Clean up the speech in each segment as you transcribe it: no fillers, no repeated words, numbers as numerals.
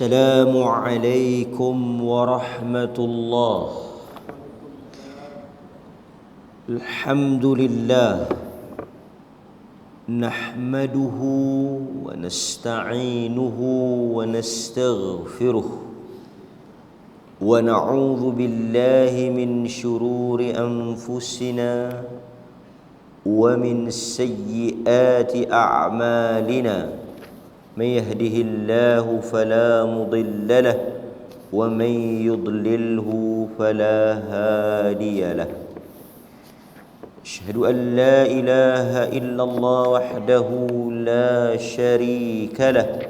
السلام عليكم ورحمة الله. الحمد لله نحمده ونستعينه ونستغفره ونعوذ بالله من شرور أنفسنا ومن سيئات أعمالنا. من يهده الله فلا مضل له ومن يضلله فلا هادي له. أشهد أن لا إله إلا الله وحده لا شريك له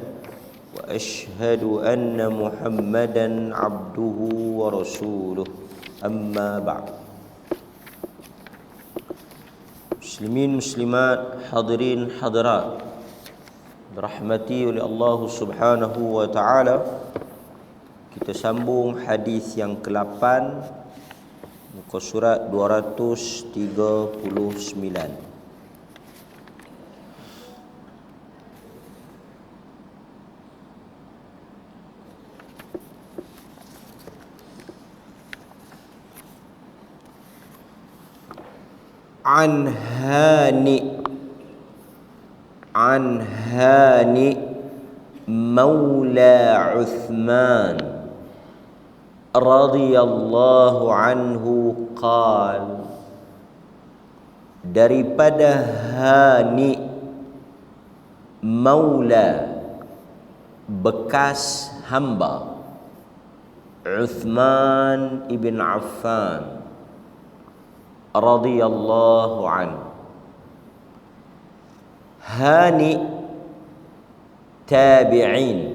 وأشهد أن محمدا عبده ورسوله. أما بعد. Muslimin muslimat, hadirin hadirat dirahmati oleh Allah Subhanahu wa taala, kita sambung hadis yang ke-8 muka surat 239. عن هانئ مولى عثمان رضي الله عنه قال, daripada Hani maula bekas hamba Uthman ibn Affan radhiyallahu anhu. Hani tabi'in,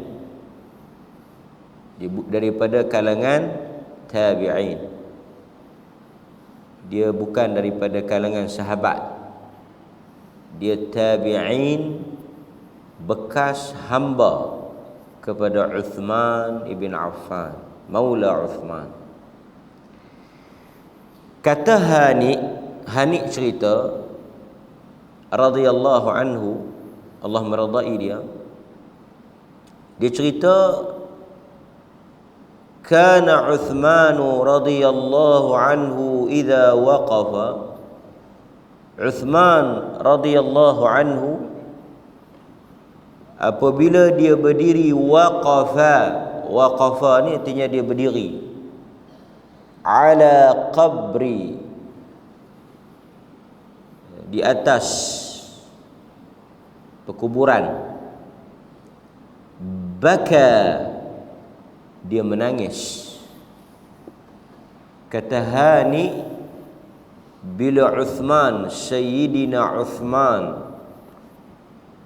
daripada kalangan tabi'in. Dia bukan daripada kalangan sahabat. Dia tabi'in, bekas hamba kepada Uthman ibn Affan, maula Uthman. Kata Hani cerita radhiyallahu anhu, Allah meridai dia. Dia cerita, kana Uthman radhiyallahu anhu idza waqafa. Uthman radhiyallahu anhu apabila dia berdiri, waqafa ni artinya dia berdiri, ala qabri, di atas perkuburan, baka, dia menangis. Kata Hani, bila Uthman, Sayyidina Uthman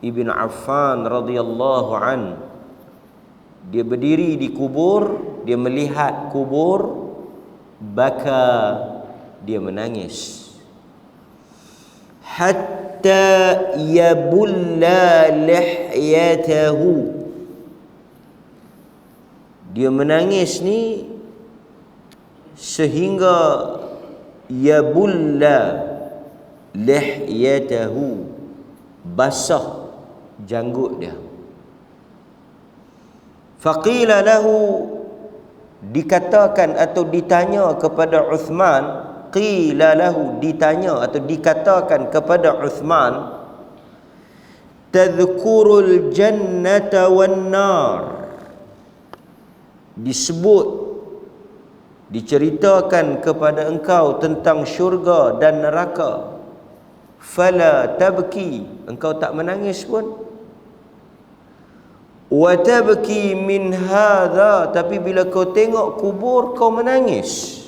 ibn Affan radhiyallahu an, dia berdiri di kubur, dia melihat kubur, baka, dia menangis. Hatta yabulla lihyatahu, dia menangis ni sehingga yabulla lihyatahu, basah janggut dia. Faqila lahu, dikatakan atau ditanya kepada Uthman, qila lahu, ditanya atau dikatakan kepada Uthman, tadhkurul jannata wan nar, disebut, diceritakan kepada engkau tentang syurga dan neraka. Fala tabki, engkau tak menangis pun. Wa tabki min hadha, tapi bila kau tengok kubur kau menangis.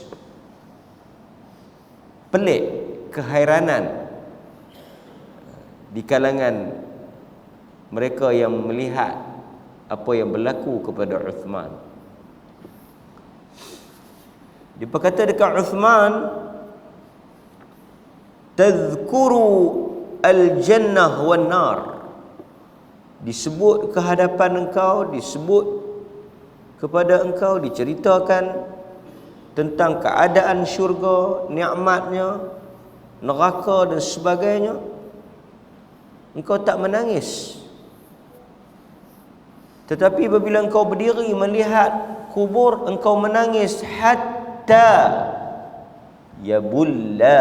Pelik, kehairanan di kalangan mereka yang melihat apa yang berlaku kepada Uthman. Dia berkata dekat Uthman, tadhkuru al-jannah wan nar, disebut ke hadapan engkau, disebut kepada engkau, diceritakan tentang keadaan syurga, nikmatnya, neraka dan sebagainya. Engkau tak menangis. Tetapi apabila engkau berdiri melihat kubur, engkau menangis hatta yabulla,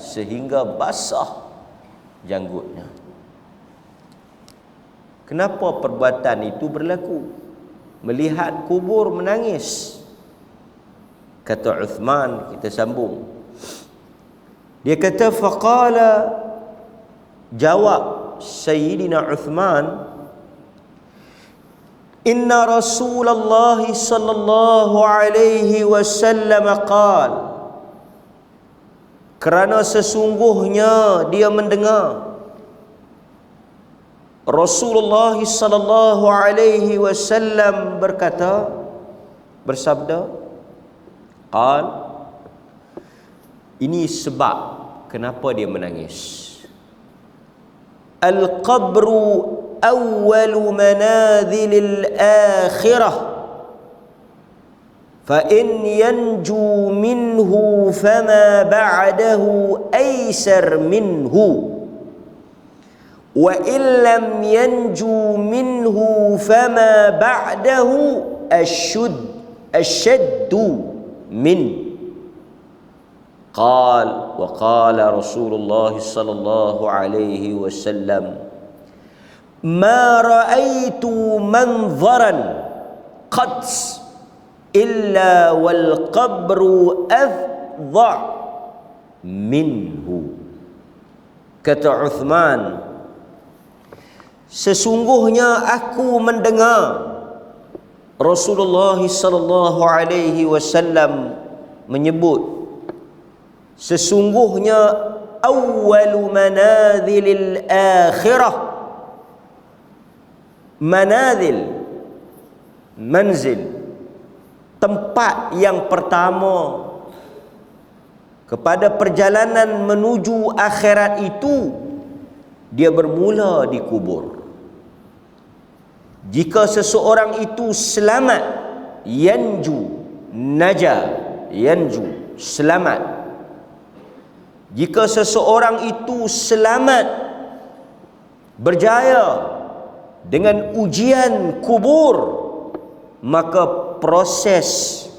sehingga basah janggutnya. Kenapa perbuatan itu berlaku? Melihat kubur menangis. Kata Uthman, kita sambung. Dia kata faqala, jawab Sayyidina Uthman, inna Rasulullah sallallahu alaihi wasallam qala, kerana sesungguhnya dia mendengar Rasulullah sallallahu alaihi wasallam bersabda, qal, ini sebab kenapa dia menangis. Al-qabru awwalu manazilil akhirah, fa in yanju minhu fama ba'dahu aysar minhu, wa in lam yanju minhu fama ba'dahu ashaddu min. قال وقال رسول الله صلى الله عليه وسلم ما رأيت منظرا قط إلا والقبر أفظع منه. Kata Uthman, sesungguhnya aku mendengar Rasulullah sallallahu alaihi wasallam menyebut, sesungguhnya awwalu manazilil akhirah, manzil, tempat yang pertama kepada perjalanan menuju akhirat itu, dia bermula di kubur. Jika seseorang itu selamat, yanju, selamat. Jika seseorang itu selamat, berjaya dengan ujian kubur, maka proses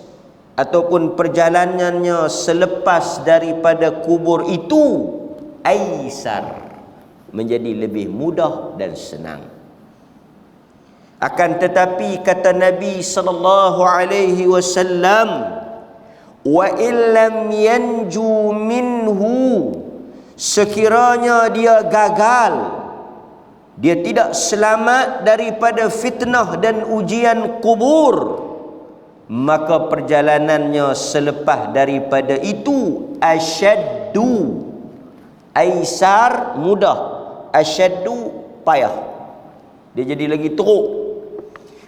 ataupun perjalanannya selepas daripada kubur itu aisar, menjadi lebih mudah dan senang. Akan tetapi kata Nabi sallallahu alaihi wasallam, wa illam yanju minhu, sekiranya dia gagal, dia tidak selamat daripada fitnah dan ujian kubur, maka perjalanannya selepas daripada itu asyaddu, aisar mudah, asyaddu payah, dia jadi lagi teruk.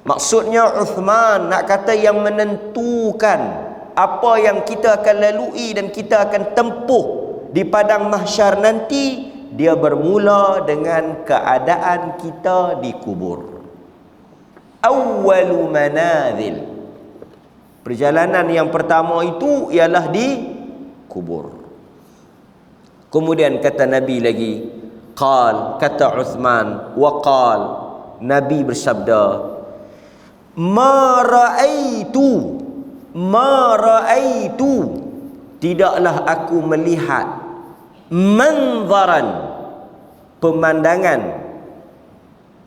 Maksudnya Uthman nak kata yang menentukan apa yang kita akan lalui dan kita akan tempuh di padang mahsyar nanti, dia bermula dengan keadaan kita di kubur. Awwalu manazil, perjalanan yang pertama itu ialah di kubur. Kemudian kata Nabi lagi, qal, kata Uthman, wa qal, Nabi bersabda, ma ra'aitu, tidaklah aku melihat, manzaran, pemandangan,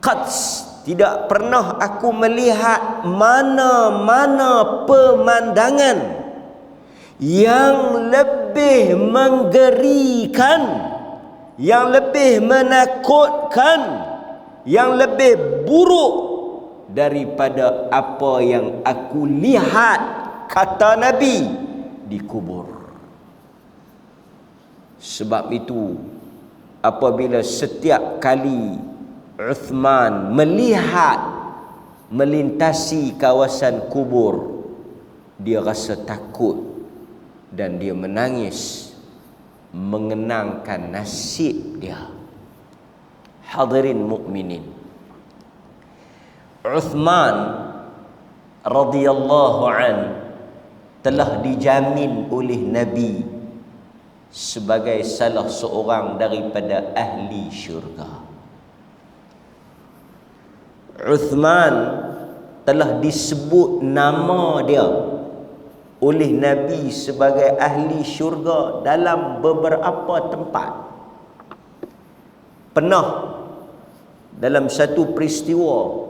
qats, tidak pernah aku melihat mana-mana pemandangan yang lebih menggerikan, yang lebih menakutkan, yang lebih buruk daripada apa yang aku lihat, kata Nabi, di kubur. Sebab itu apabila setiap kali Uthman melihat, melintasi kawasan kubur, dia rasa takut dan dia menangis mengenangkan nasib dia. Hadirin mukminin, Uthman radhiyallahu an telah dijamin oleh Nabi sebagai salah seorang daripada ahli syurga. Uthman telah disebut nama dia oleh Nabi sebagai ahli syurga dalam beberapa tempat. Pernah dalam satu peristiwa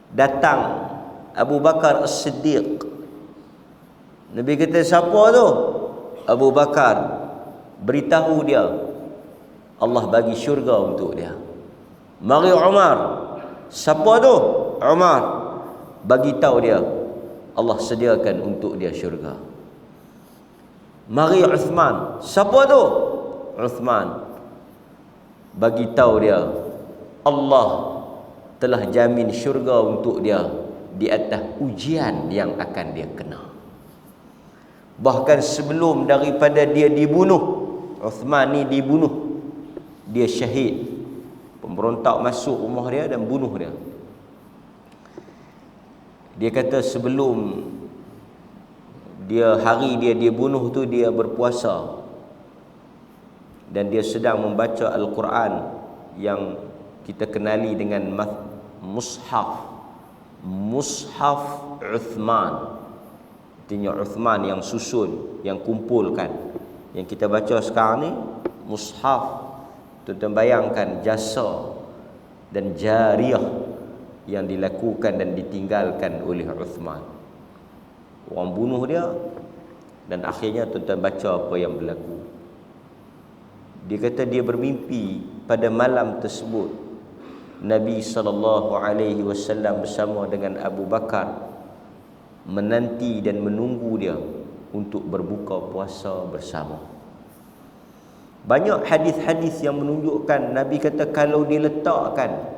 datang Abu Bakar As-Siddiq. Nabi kata, siapa tu? Abu Bakar. Beritahu dia, Allah bagi syurga untuk dia. Mari Umar. Siapa tu? Umar. Bagi tahu dia, Allah sediakan untuk dia syurga. Mari Uthman. Siapa tu? Uthman. Bagi tahu dia, Allah telah jamin syurga untuk dia di atas ujian yang akan dia kena. Bahkan sebelum daripada dia dibunuh, Uthman ni dibunuh, dia syahid. Pemberontak masuk rumah dia dan bunuh dia. Dia kata sebelum hari dia bunuh tu, dia berpuasa dan dia sedang membaca Al-Quran yang kita kenali dengan mushaf Uthman. Artinya Uthman yang susun, yang kumpulkan. Yang kita baca sekarang ni mushaf. Tuan-tuan bayangkan jasa dan jariah yang dilakukan dan ditinggalkan oleh Uthman. Orang bunuh dia dan akhirnya tuan-tuan baca apa yang berlaku. Dia kata dia bermimpi pada malam tersebut Nabi SAW bersama dengan Abu Bakar menanti dan menunggu dia untuk berbuka puasa bersama. Banyak hadis-hadis yang menunjukkan Nabi kata kalau diletakkan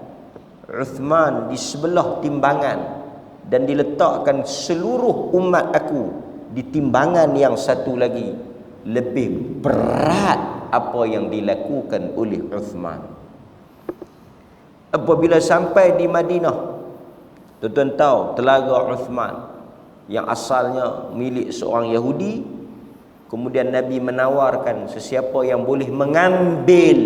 Uthman di sebelah timbangan dan diletakkan seluruh umat aku di timbangan yang satu lagi, lebih berat apa yang dilakukan oleh Uthman. Apabila sampai di Madinah, tuan-tuan tahu telaga Uthman yang asalnya milik seorang Yahudi, kemudian Nabi menawarkan sesiapa yang boleh mengambil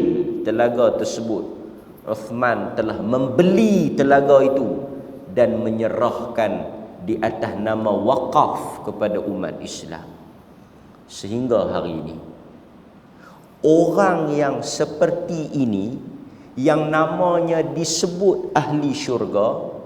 telaga tersebut. Uthman telah membeli telaga itu dan menyerahkan di atas nama wakaf kepada umat Islam. Sehingga hari ini orang yang seperti ini, yang namanya disebut ahli syurga,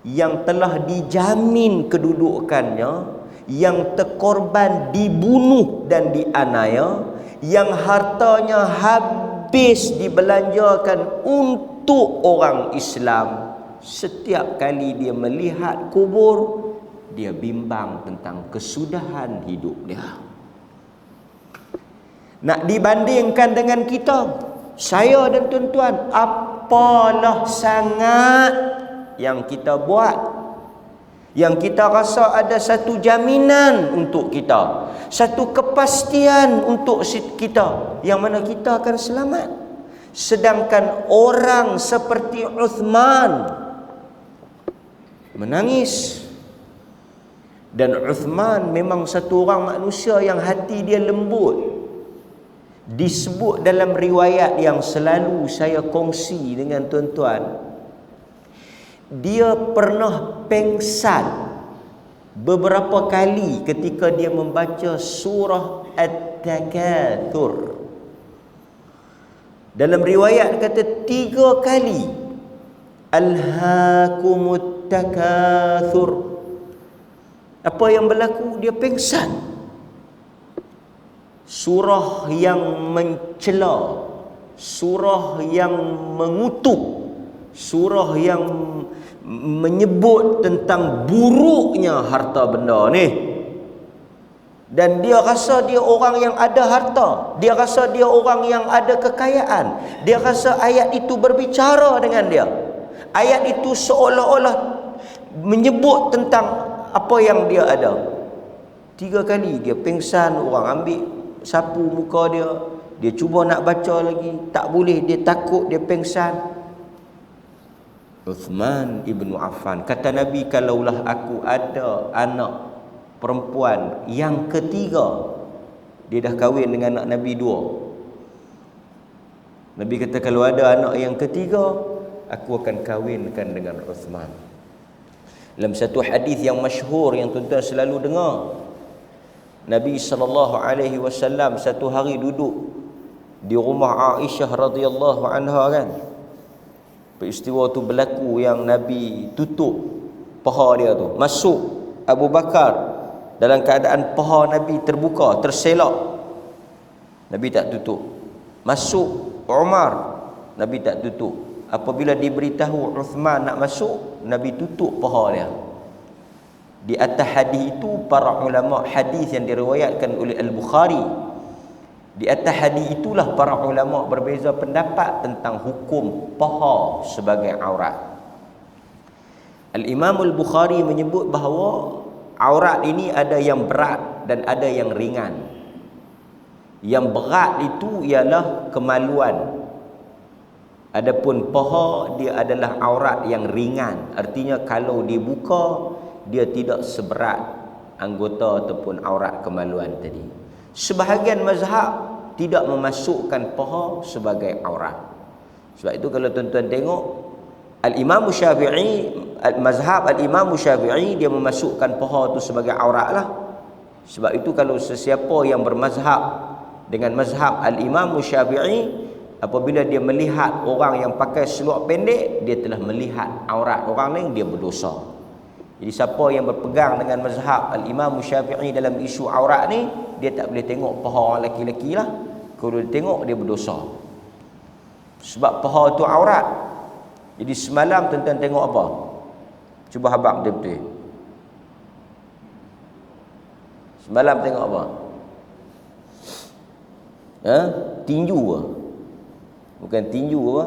yang telah dijamin kedudukannya, yang terkorban dibunuh dan dianiaya, yang hartanya habis dibelanjakan untuk orang Islam, setiap kali dia melihat kubur, dia bimbang tentang kesudahan hidup dia. Nak dibandingkan dengan kita, saya dan tuan-tuan, apalah sangat yang kita buat, yang kita rasa ada satu jaminan untuk kita, satu kepastian untuk kita, yang mana kita akan selamat. Sedangkan orang seperti Uthman menangis. Dan Uthman memang satu orang manusia yang hati dia lembut. Disebut dalam riwayat yang selalu saya kongsi dengan tuan-tuan, dia pernah pengsan beberapa kali ketika dia membaca surah At-Takatsur. Dalam riwayat kata 3 kali, Alhaakumut Takatsur. Apa yang berlaku? Dia pengsan. Surah yang mencela, surah yang mengutuk, surah yang menyebut tentang buruknya harta benda ni. Dan dia rasa dia orang yang ada harta, dia rasa dia orang yang ada kekayaan, dia rasa ayat itu berbicara dengan dia. Ayat itu seolah-olah menyebut tentang apa yang dia ada. 3 kali dia pengsan, orang ambil sapu muka dia, dia cuba nak baca lagi, tak boleh, dia takut, dia pengsan. Uthman ibn Affan kata Nabi, kalaulah aku ada anak perempuan yang ketiga, dia dah kahwin dengan anak Nabi 2. Nabi kata kalau ada anak yang ketiga, aku akan kahwinkan dengan Uthman. Dalam satu hadis yang masyhur yang tuan-tuan selalu dengar, Nabi SAW satu hari duduk di rumah Aisyah radhiyallahu anha kan. Peristiwa tu berlaku yang Nabi tutup paha dia tu. Masuk Abu Bakar dalam keadaan paha Nabi terbuka, terselak. Nabi tak tutup. Masuk Umar, Nabi tak tutup. Apabila diberitahu Uthman nak masuk, Nabi tutup paha dia. Di atas hadis itu para ulama hadis yang diriwayatkan oleh Al-Bukhari, di atas hadis itulah para ulama berbeza pendapat tentang hukum paha sebagai aurat. Al-Imam Al-Bukhari menyebut bahawa aurat ini ada yang berat dan ada yang ringan. Yang berat itu ialah kemaluan. Adapun paha dia adalah aurat yang ringan. Artinya kalau dibuka dia tidak seberat anggota ataupun aurat kemaluan tadi. Sebahagian mazhab tidak memasukkan paha sebagai aurat. Sebab itu kalau tuan-tuan tengok Al-Imam Syafi'i, mazhab Al-Imam Syafi'i dia memasukkan paha itu sebagai aurat lah. Sebab itu kalau sesiapa yang bermazhab dengan mazhab Al-Imam Syafi'i, apabila dia melihat orang yang pakai seluar pendek, dia telah melihat aurat orang lain, dia berdosa. Jadi siapa yang berpegang dengan mazhab Al-Imam Syafi'i dalam isu aurat ni, dia tak boleh tengok paha orang lelaki-lelaki lah. Kalau dia tengok, dia berdosa. Sebab paha tu aurat. Jadi semalam tuan-tuan tengok apa? Cuba habaq betul-betul. Semalam tengok apa? Tinju ke? Bukan tinju apa?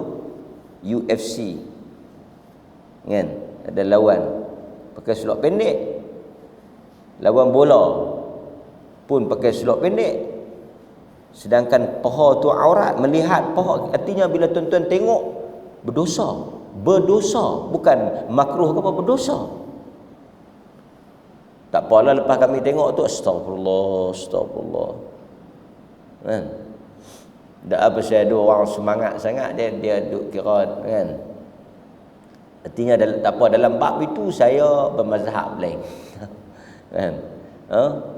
UFC. Kan? Ada lawan pakai seluar pendek. Lawan bola pun pakai seluar pendek. Sedangkan paha tu aurat, melihat paha. Artinya bila tuan-tuan tengok, berdosa. Berdosa. Bukan makruh ke apa, berdosa. Tak apalah lepas kami tengok tu, astagfirullah, astagfirullah. Kan? Tak apa saya ada orang semangat sangat, dia duk kira kan. Artinya tak apa, dalam bab itu saya bermazhab lain. Kan?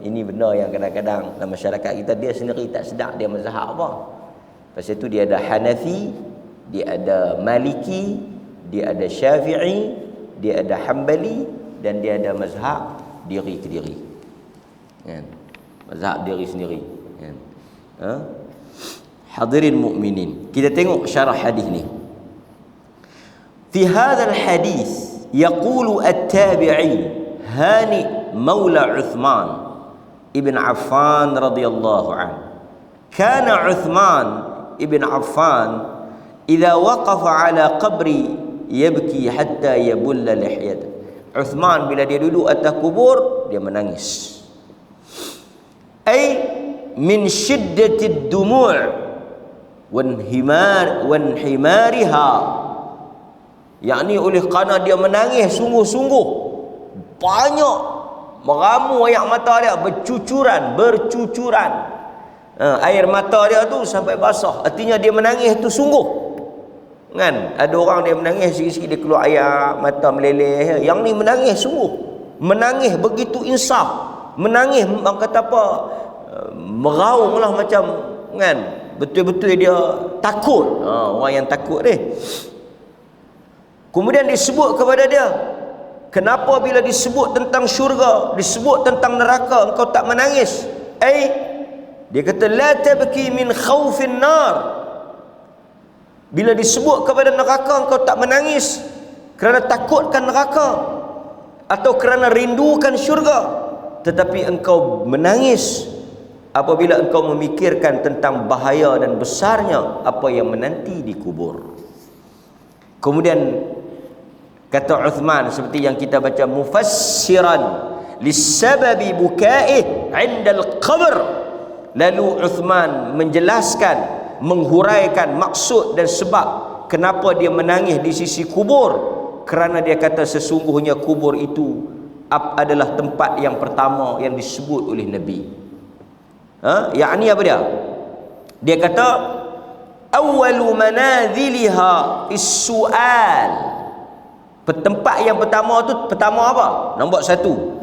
Ini benda yang kadang-kadang dalam masyarakat kita dia sendiri tak sedar dia mazhab apa. Pasal itu dia ada Hanafi, dia ada Maliki, dia ada Syafi'i, dia ada Hambali, dan dia ada mazhab diri ke diri. Kan? Mazhab diri sendiri. Kan? Hadirin mukminin, kita tengok syarah hadis ni. Fi hadzal hadis yaqulu at-tabi'i Hani maula Uthman ibn Affan radhiyallahu anhu. Kana Uthman ibn Affan idza waqafa ala qabri yabki hatta yabulla lihyatahu. Uthman bila dia duduk atas kubur, dia menangis. Ai min shiddatid dumu' wanhimariha, yakni oleh kerana dia menangis sungguh-sungguh, banyak meramu air mata dia, bercucuran air mata dia tu sampai basah. Artinya dia menangis tu sungguh. Kan? Ada orang dia menangis sikit-sikit dia keluar air mata meleleh. Yang ni menangis sungguh, menangis begitu insaf, menangis orang kata apa, meraung lah macam kan, betul-betul dia takut. Orang yang takut ni. Kemudian disebut kepada dia, kenapa bila disebut tentang syurga, disebut tentang neraka, engkau tak menangis? Dia kata la tabki min khaufin nar. Bila disebut kepada neraka, engkau tak menangis kerana takutkan neraka atau kerana rindukan syurga, tetapi engkau menangis apabila engkau memikirkan tentang bahaya dan besarnya apa yang menanti di kubur. Kemudian kata Uthman seperti yang kita baca, mufassiran lisababi bukaih 'inda al-qabr. Lalu Uthman menjelaskan, menghuraikan maksud dan sebab kenapa dia menangis di sisi kubur. Kerana dia kata sesungguhnya kubur itu adalah tempat yang pertama yang disebut oleh Nabi. Yakni apa dia? Dia kata awwalu manaziliha is-su'al. Tempat yang pertama tu, pertama apa? Nombor satu,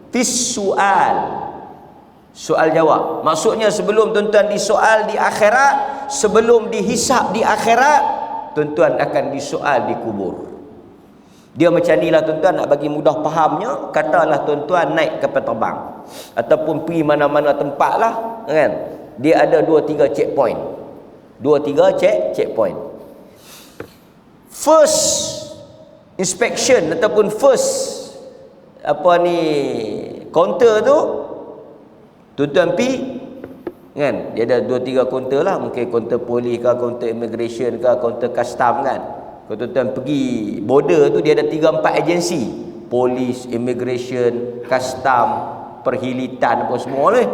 fis su'al, soal jawab. Maksudnya sebelum tuan-tuan disoal di akhirat, sebelum dihisap di akhirat, tuan-tuan akan disoal di kubur. Dia macam ni lah tuan-tuan, nak bagi mudah fahamnya, katalah tuan-tuan naik kapal terbang ataupun pergi mana-mana tempat lah kan, dia ada 2-3 checkpoint. 2-3 checkpoint. First inspection ataupun first counter tu, tuan-tuan pergi kan, dia ada 2-3 kaunter lah, mungkin kaunter polis ke, kaunter immigration ke, kaunter custom kan. Kalau tuan-tuan pergi border tu, dia ada 3-4 agensi, polis, immigration, custom, perhilitan, apa semua ni.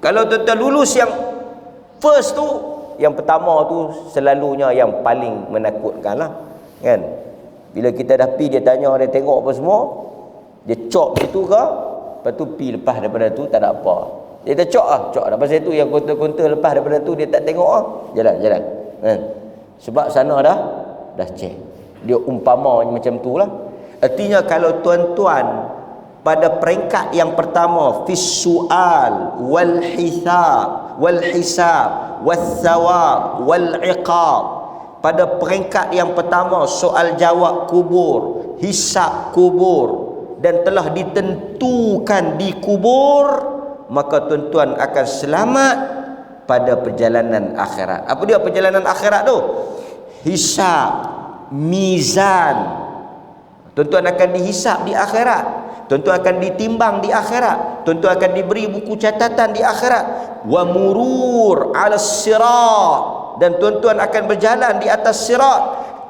Kalau tuan-tuan lulus yang first tu, yang pertama tu selalunya yang paling menakutkan lah kan. Bila kita dah pergi, dia tanya, dia tengok apa semua, dia cop situ ke, lepas tu pi lepas daripada tu tak ada apa. Dia dah cok dah. Pasal tu yang kaunter-kaunter lepas daripada tu dia tak tengok jalan. Kan? Sebab sana dah check. Dia umpama macam tu lah. Artinya kalau tuan-tuan pada peringkat yang pertama, fis su'al wal hisab was thawab wal iqab, pada peringkat yang pertama, soal jawab kubur, hisab kubur, dan telah ditentukan di kubur, maka tuan-tuan akan selamat pada perjalanan akhirat. Apa dia perjalanan akhirat tu? Hisab, mizan. Tuan-tuan akan dihisab di akhirat, tuan-tuan akan ditimbang di akhirat, tuan-tuan akan diberi buku catatan di akhirat. Wa murur 'alas sirat, dan tuan-tuan akan berjalan di atas sirat.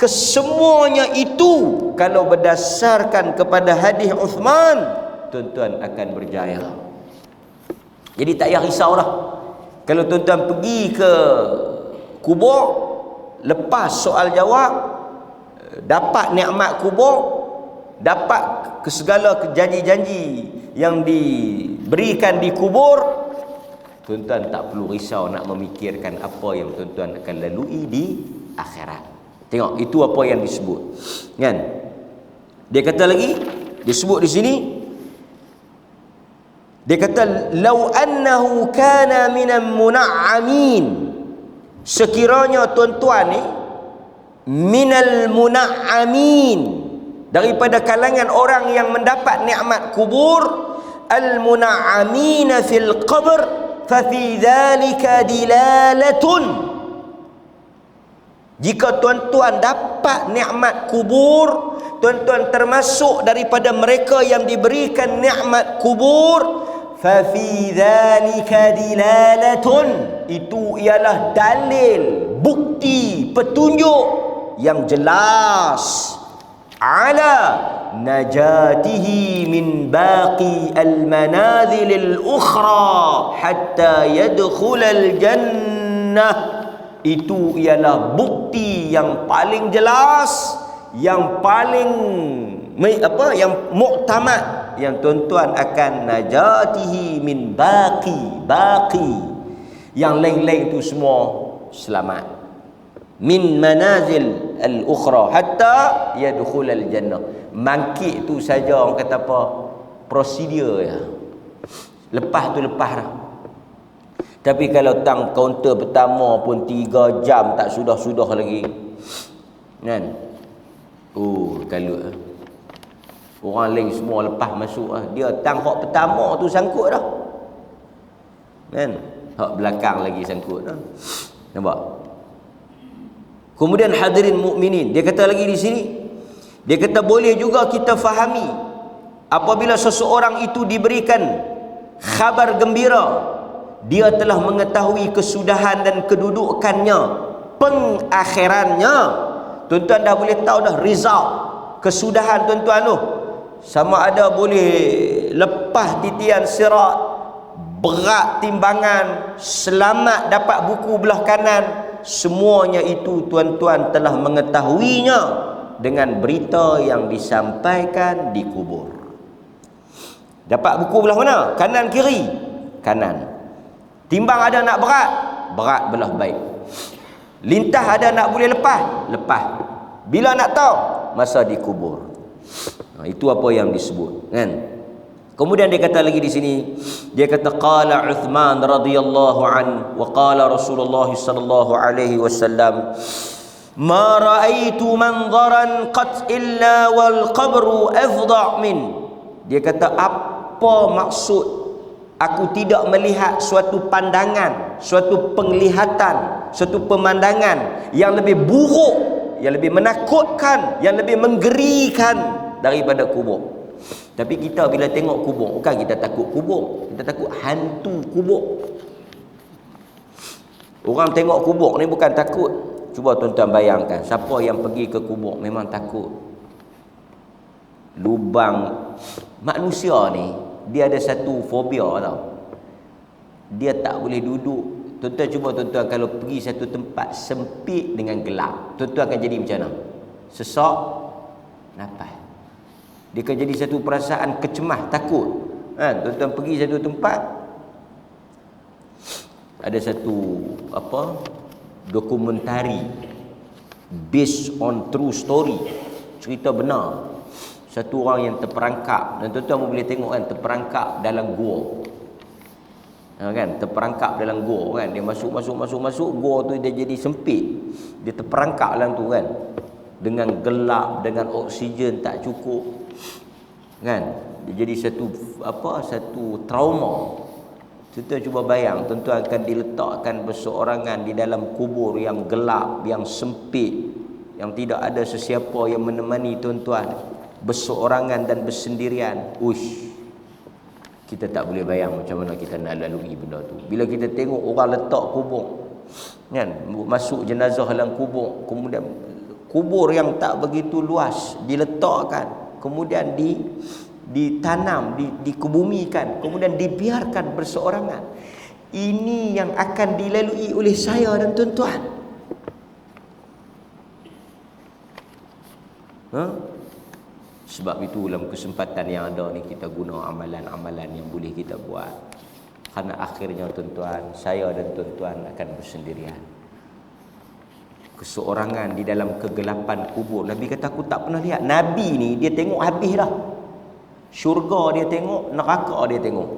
Kesemuanya itu kalau berdasarkan kepada hadis Uthman, tuan-tuan akan berjaya. Jadi tak payah risaulah. Kalau tuan-tuan pergi ke kubur, lepas soal jawab, dapat nikmat kubur, dapat segala janji-janji yang diberikan di kubur, tuan-tuan tak perlu risau nak memikirkan apa yang tuan-tuan akan lalui di akhirat. Tengok, itu apa yang disebut kan. Dia kata lagi, disebut di sini, dia kata lau annahu kana minal muna'amin, sekiranya tuan-tuan ni minal muna'amin, daripada kalangan orang yang mendapat nikmat kubur, al muna'amina fil qabr fa fi dhalika dilalatun. Jika tuan-tuan dapat nikmat kubur, tuan-tuan termasuk daripada mereka yang diberikan nikmat kubur, fa fi dhalika dilalatun, itu ialah dalil, bukti, petunjuk yang jelas ala najatihi min baqi al-manazil al-ukhra hatta yadkhul al-jannah. Itu ialah bukti yang paling jelas, yang paling yang muktamad, yang tuan-tuan akan najatihi min baqi, yang lain-lain tu semua selamat. Min manazil al-ukhra hatta yadkhul al-jannah. Mangkit tu saja orang kata apa, prosedur ya. Lepas tu lepas dah. Tapi kalau tang kaunter pertama pun 3 jam tak sudah-sudah lagi kan. Kalut lah. Orang lain semua lepas masuk lah. Dia tang hak pertama tu sangkut dah kan, hak belakang lagi sangkut dah. Nampak? Kemudian hadirin mukminin, dia kata lagi di sini, dia kata boleh juga kita fahami apabila seseorang itu diberikan khabar gembira, dia telah mengetahui kesudahan dan kedudukannya, pengakhirannya. Tuan-tuan dah boleh tahu dah result, kesudahan tuan-tuan tu. Sama ada boleh lepas titian sirat, berat timbangan, selamat dapat buku belah kanan. Semuanya itu tuan-tuan telah mengetahuinya dengan berita yang disampaikan di kubur. Dapat buku belah mana? Kanan kiri? Kanan. Timbang ada nak berat belah baik. Lintah ada nak boleh lepas? Bila nak tahu? masa dikubur. Itu apa yang disebut, kan? Kemudian dia kata lagi di sini, dia kata qala Uthman radhiyallahu an wa qala Rasulullah sallallahu alaihi wasallam, ma raaitu manzaran qat illa wal qabru afdha min. Dia kata, apa maksud aku tidak melihat suatu pandangan, suatu penglihatan, suatu pemandangan yang lebih buruk, yang lebih menakutkan, yang lebih menggerikan daripada kubur. Tapi kita bila tengok kubur, bukan kita takut kubur, kita takut hantu kubur. Orang tengok kubur ni bukan takut. Cuba tuan-tuan bayangkan, siapa yang pergi ke kubur memang takut. Lubang manusia ni, dia ada satu fobia tau. Dia tak boleh duduk. Tuan-tuan cuba tuan-tuan kalau pergi satu tempat sempit dengan gelap, tuan-tuan akan jadi macam mana? Sesak nafas. Dia akan jadi satu perasaan kecemah, takut. Kan? Tuan-tuan pergi satu tempat, ada satu dokumentari based on true story, cerita benar. Satu orang yang terperangkap, dan tuan-tuan boleh tengok kan, terperangkap dalam gua. Kan, terperangkap dalam gua kan, dia masuk gua tu dia jadi sempit. Dia terperangkap dalam tu kan, dengan gelap, dengan oksigen tak cukup. Kan? Dia jadi satu trauma. Tuan-tuan cuba bayang, tuan-tuan akan diletakkan berseorangan di dalam kubur yang gelap, yang sempit, yang tidak ada sesiapa yang menemani tuan-tuan, berseorangan dan bersendirian. Uish, kita tak boleh bayang macam mana kita nak lalui benda tu. Bila kita tengok orang letak kubur, kan, masuk jenazah dalam kubur, kemudian kubur yang tak begitu luas diletakkan, kemudian ditanam, dikebumikan, kemudian dibiarkan berseorangan. Ini yang akan dilalui oleh saya dan tuan-tuan. Sebab itu dalam kesempatan yang ada ni, kita guna amalan-amalan yang boleh kita buat. Karena akhirnya tuan-tuan, saya dan tuan-tuan akan bersendirian, keseorangan di dalam kegelapan kubur. Nabi kata, aku tak pernah lihat. Nabi ni dia tengok habis dah. Syurga dia tengok, neraka dia tengok.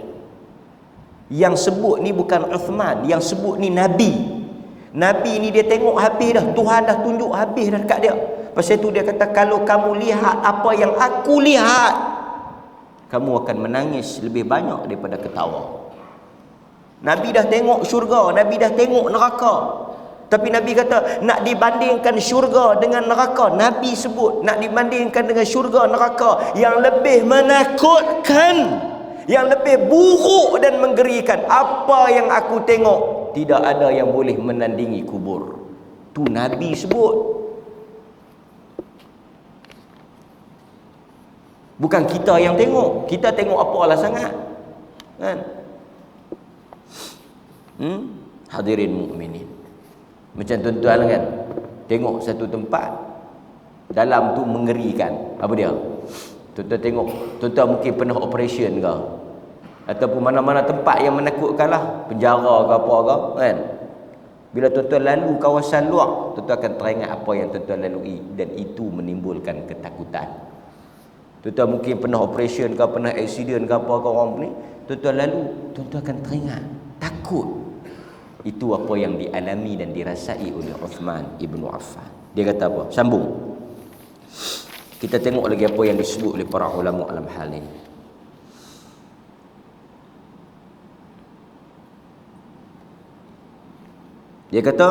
Yang sebut ni bukan Uthman, yang sebut ni Nabi. Nabi ni dia tengok habis dah. Tuhan dah tunjuk habis dah dekat dia. Pasal tu dia kata, kalau kamu lihat apa yang aku lihat, kamu akan menangis lebih banyak daripada ketawa. Nabi dah tengok syurga, Nabi dah tengok neraka. Tapi Nabi kata, nak dibandingkan syurga dengan neraka, Nabi sebut nak dibandingkan dengan syurga neraka yang lebih menakutkan, yang lebih buruk dan menggerikan. Apa yang aku tengok, tidak ada yang boleh menandingi kubur. Tu Nabi sebut. Bukan kita yang tengok. Kita tengok apalah sangat, kan? Hadirin mukminin, macam tuan-tuan kan, tengok satu tempat dalam tu mengerikan. Apa dia? Tuan-tuan tengok, tuan-tuan mungkin pernah operation ke, ataupun mana-mana tempat yang menakutkan lah, penjara ke apa ke, kan? Bila tuan-tuan lalu kawasan luar, tuan-tuan akan teringat apa yang tuan-tuan lalui, dan itu menimbulkan ketakutan. Tuan-tuan mungkin pernah operation ke, pernah accident ke apa ke orang ni, tuan-tuan lalu, tuan-tuan akan teringat, takut. Itu apa yang dialami dan dirasai oleh Uthman ibn Affan. Dia kata apa? Sambung. Kita tengok lagi apa yang disebut oleh para ulama dalam hal ini. Dia kata,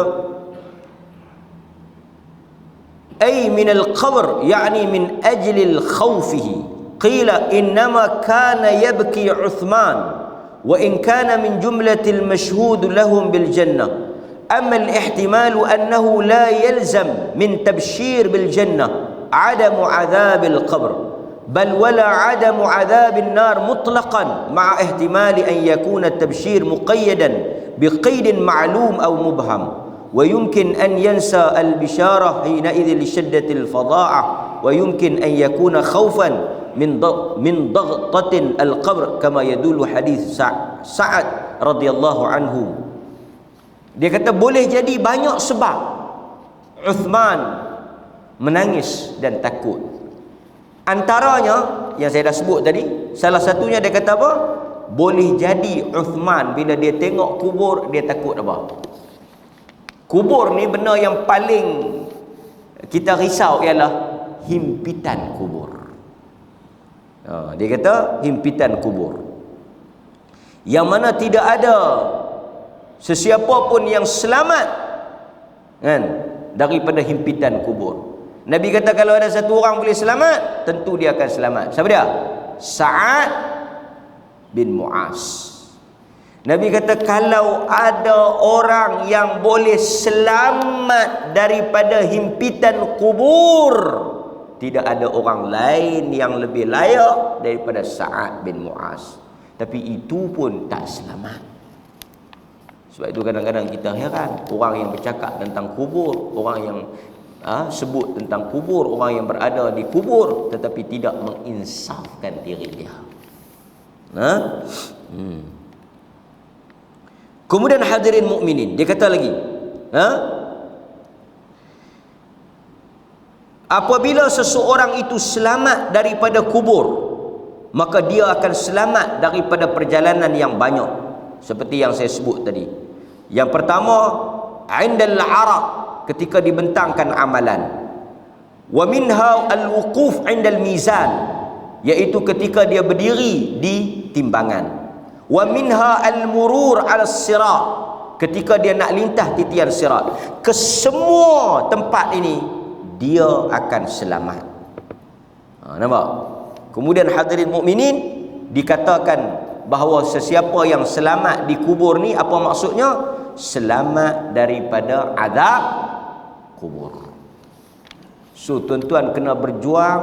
ay min al-qabr, yani min ajli al-khawfihi. Qila innama kana yabki Uthman, وإن كان من جملة المشهود لهم بالجنة. أما الاحتمال أنه لا يلزم من تبشير بالجنة عدم عذاب القبر، بل ولا عدم عذاب النار مطلقا، مع احتمال أن يكون التبشير مقيدا بقيد معلوم أو مبهم، ويمكن أن ينسى البشارة حينئذ لشدة الفظاعة، ويمكن أن يكون خوفا من ضغطة القبر كما يدل حديث Sa'ad radhiyallahu anhu. Dia kata boleh jadi banyak sebab Uthman menangis dan takut. Antaranya yang saya dah sebut tadi, salah satunya dia kata apa? Boleh jadi Uthman bila dia tengok kubur, dia takut apa? Kubur ni benda yang paling kita risau ialah himpitan kubur. Dia kata himpitan kubur, yang mana tidak ada sesiapa pun yang selamat kan daripada himpitan kubur. Nabi kata kalau ada satu orang boleh selamat, tentu dia akan selamat. Siapa dia? Sa'ad bin Mu'az. Nabi kata kalau ada orang yang boleh selamat daripada himpitan kubur, tidak ada orang lain yang lebih layak daripada Sa'ad bin Mu'az. Tapi itu pun tak selamat. Sebab itu kadang-kadang kita heran, orang yang bercakap tentang kubur, orang yang sebut tentang kubur, orang yang berada di kubur, tetapi tidak menginsafkan diri dia. Kemudian hadirin mukminin, dia kata lagi, apabila seseorang itu selamat daripada kubur, maka dia akan selamat daripada perjalanan yang banyak, seperti yang saya sebut tadi. Yang pertama, indal araq, ketika dibentangkan amalan. Wa minha al-wuquf indal mizan, iaitu ketika dia berdiri di timbangan. Wa minha al-murur 'ala sirat, ketika dia nak lintah titian sirat. Kesemua tempat ini dia akan selamat. Nampak? Kemudian hadirin mukminin, dikatakan bahawa sesiapa yang selamat di kubur ni, apa maksudnya? Selamat daripada azab kubur. So tuan-tuan kena berjuang,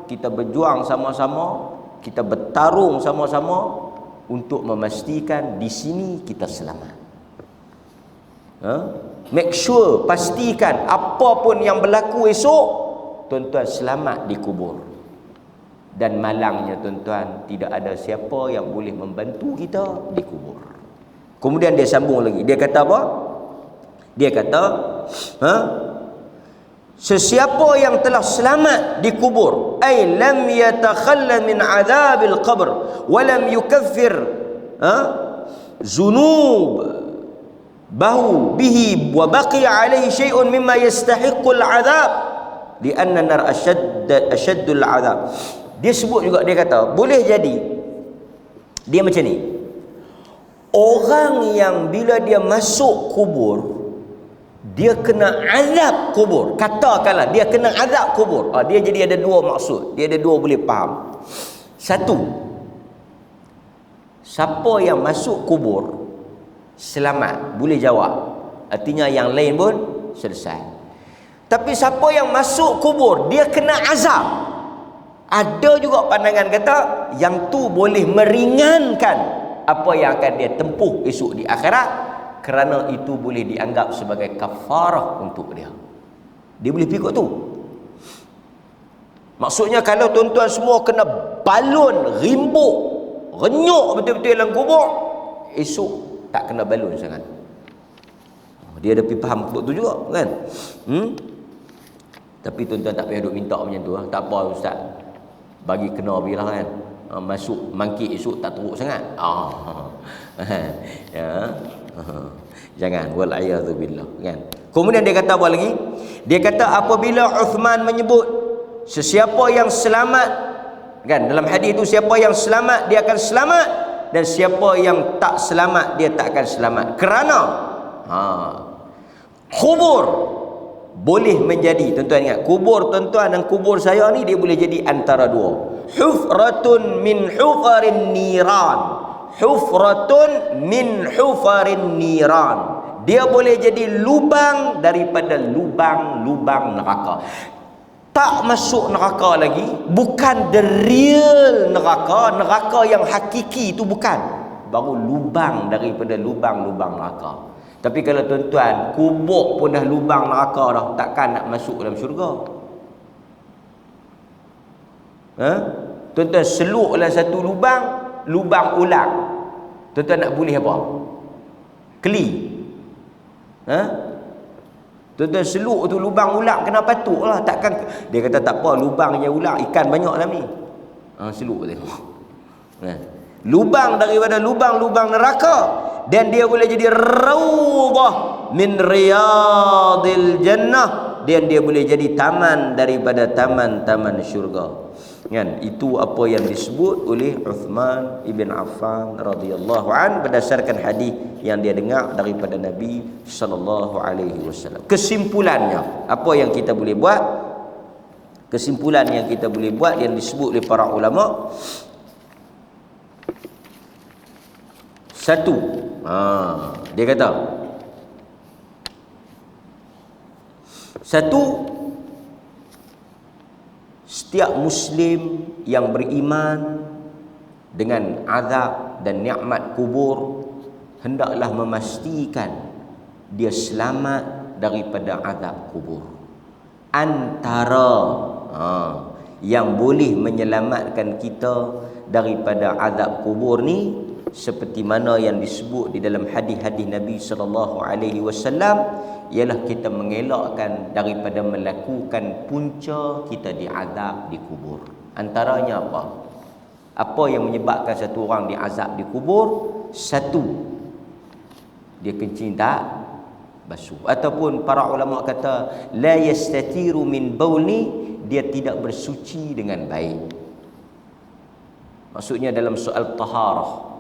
kita berjuang sama-sama, kita bertarung sama-sama untuk memastikan di sini kita selamat. Make sure, pastikan apapun yang berlaku esok, tuan-tuan selamat di kubur. Dan malangnya tuan-tuan, tidak ada siapa yang boleh membantu kita di kubur. Kemudian dia sambung lagi, dia kata apa? Dia kata sesiapa yang telah selamat di kubur, ay lam yatakhalla min adzabil qabr wa lam yukaffir zunub bahu bihi wa baqiya alaihi syai'un mimma yastahiqqul adzab li anna nar ashaddul adzab. Dia sebut juga, dia kata boleh jadi dia macam ni, orang yang bila dia masuk kubur dia kena azab kubur, katakanlah dia kena azab kubur, dia jadi ada dua maksud, dia ada dua boleh faham. Satu, siapa yang masuk kubur selamat, boleh jawab, artinya yang lain pun selesai. Tapi siapa yang masuk kubur dia kena azab, ada juga pandangan kata yang tu boleh meringankan apa yang akan dia tempuh esok di akhirat, kerana itu boleh dianggap sebagai kafarah untuk dia. Dia boleh pikir tu. Maksudnya kalau tuan-tuan semua kena balun, rimbuk, renyuk betul-betul dalam kubur, esok tak kena balun sangat. Dia ada pergi faham tu juga kan. Tapi tuan-tuan tak payah duk minta macam tu. Tak apa ustaz, bagi kena bilah kan. Masuk mangkit esok tak teruk sangat. Ya. Jangan, wal a'yadzu billah kan. Kemudian dia kata apa lagi? Dia kata apabila Uthman menyebut sesiapa yang selamat kan, dalam hadis itu siapa yang selamat dia akan selamat, dan siapa yang tak selamat dia tak akan selamat. Kerana kubur boleh menjadi, tuan-tuan ingat, kubur tuan-tuan dan kubur saya ni dia boleh jadi antara dua. Hufratun min hufarin niran. Hufratun min hufarin niran. Dia boleh jadi lubang daripada lubang-lubang neraka. Tak masuk neraka lagi, bukan the real neraka, neraka yang hakiki itu bukan. Baru lubang daripada lubang-lubang neraka. Tapi kalau tuan-tuan, kubur pun dah lubang neraka dah, takkan nak masuk dalam syurga? Tuan-tuan seluk dalam satu lubang, lubang ulang, tuan-tuan nak boleh apa? Keli. Tuan-tuan seluk tu lubang ular kena patuk lah. Takkan dia kata tak apa, lubangnya ular, ikan banyak dalam ni. Seluk tengok. Lubang daripada lubang-lubang neraka, dan dia boleh jadi raudhah min riyadil jannah, dan dia boleh jadi taman daripada taman-taman syurga. Kan, itu apa yang disebut oleh Uthman ibn Affan radhiyallahu an berdasarkan hadis yang dia dengar daripada Nabi sallallahu alaihi wasallam. Kesimpulannya, apa yang kita boleh buat? Kesimpulan yang kita boleh buat yang disebut oleh para ulama, satu, dia kata satu, setiap Muslim yang beriman dengan azab dan nikmat kubur hendaklah memastikan dia selamat daripada azab kubur. Antara yang boleh menyelamatkan kita daripada azab kubur ni, seperti mana yang disebut di dalam hadis-hadis Nabi sallallahu alaihi wasallam, ialah kita mengelakkan daripada melakukan punca kita diazab di kubur. Antaranya apa? Apa yang menyebabkan satu orang diazab di kubur? Satu, dia kencing tak basuh. Ataupun para ulama kata la yastatiru min bauli, dia tidak bersuci dengan baik. Maksudnya dalam soal taharah.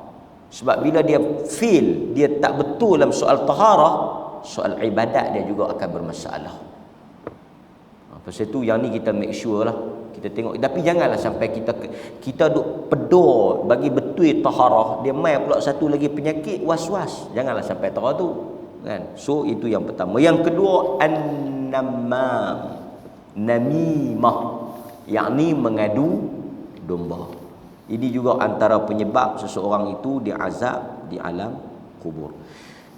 Sebab bila dia feel dia tak betul dalam soal taharah, soal ibadat dia juga akan bermasalah. Pasal tu yang ni kita make sure lah, kita tengok. Tapi janganlah sampai kita duk pedor bagi betul taharah, dia mai pula satu lagi penyakit was-was. Janganlah sampai tahu tu, kan? So itu yang pertama. Yang kedua, an-namam, namimah, yakni mengadu domba. Ini juga antara penyebab seseorang itu diazab di alam kubur.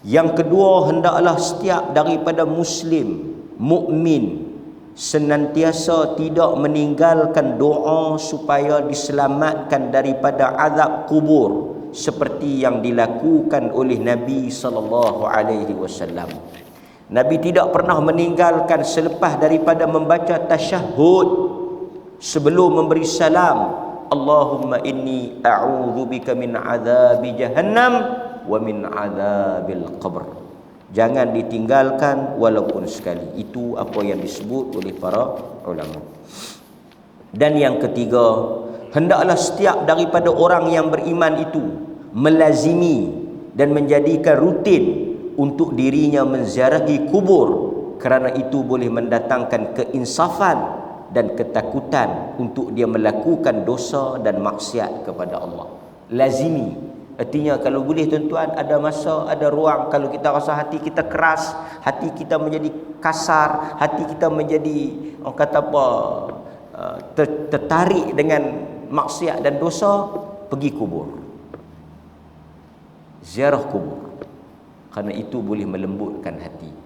Yang kedua, hendaklah setiap daripada Muslim, mukmin, senantiasa tidak meninggalkan doa supaya diselamatkan daripada azab kubur, seperti yang dilakukan oleh Nabi sallallahu alaihi wasallam. Nabi tidak pernah meninggalkan selepas daripada membaca tasyahud, sebelum memberi salam, Allahumma inni a'udzubika min azabi jahannam wa min azabil qabr. Jangan ditinggalkan walaupun sekali. Itu apa yang disebut oleh para ulama. Dan yang ketiga, hendaklah setiap daripada orang yang beriman itu melazimi dan menjadikan rutin untuk dirinya menziarahi kubur, kerana itu boleh mendatangkan keinsafan dan ketakutan untuk dia melakukan dosa dan maksiat kepada Allah. Lazimi, artinya kalau boleh tuan-tuan, ada masa, ada ruang, kalau kita rasa hati kita keras, hati kita menjadi kasar, hati kita menjadi, orang kata apa, tertarik dengan maksiat dan dosa, pergi kubur, ziarah kubur, kerana itu boleh melembutkan hati.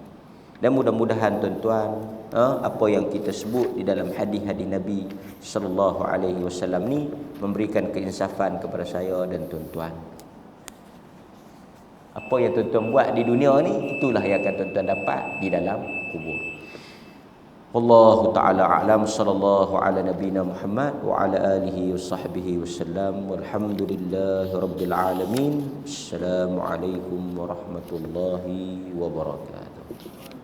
Dan mudah-mudahan tuan-tuan, apa yang kita sebut di dalam hadis-hadis Nabi sallallahu alaihi wasallam ni memberikan keinsafan kepada saya dan tuan-tuan. Apa yang tuan-tuan buat di dunia ni, itulah yang akan tuan-tuan dapat di dalam kubur. Wallahu taala a'lam, sallallahu ala nabiyina Muhammad wa ala alihi wasahbihi wasallam, walhamdulillahi rabbil alamin. Assalamualaikum warahmatullahi wabarakatuh.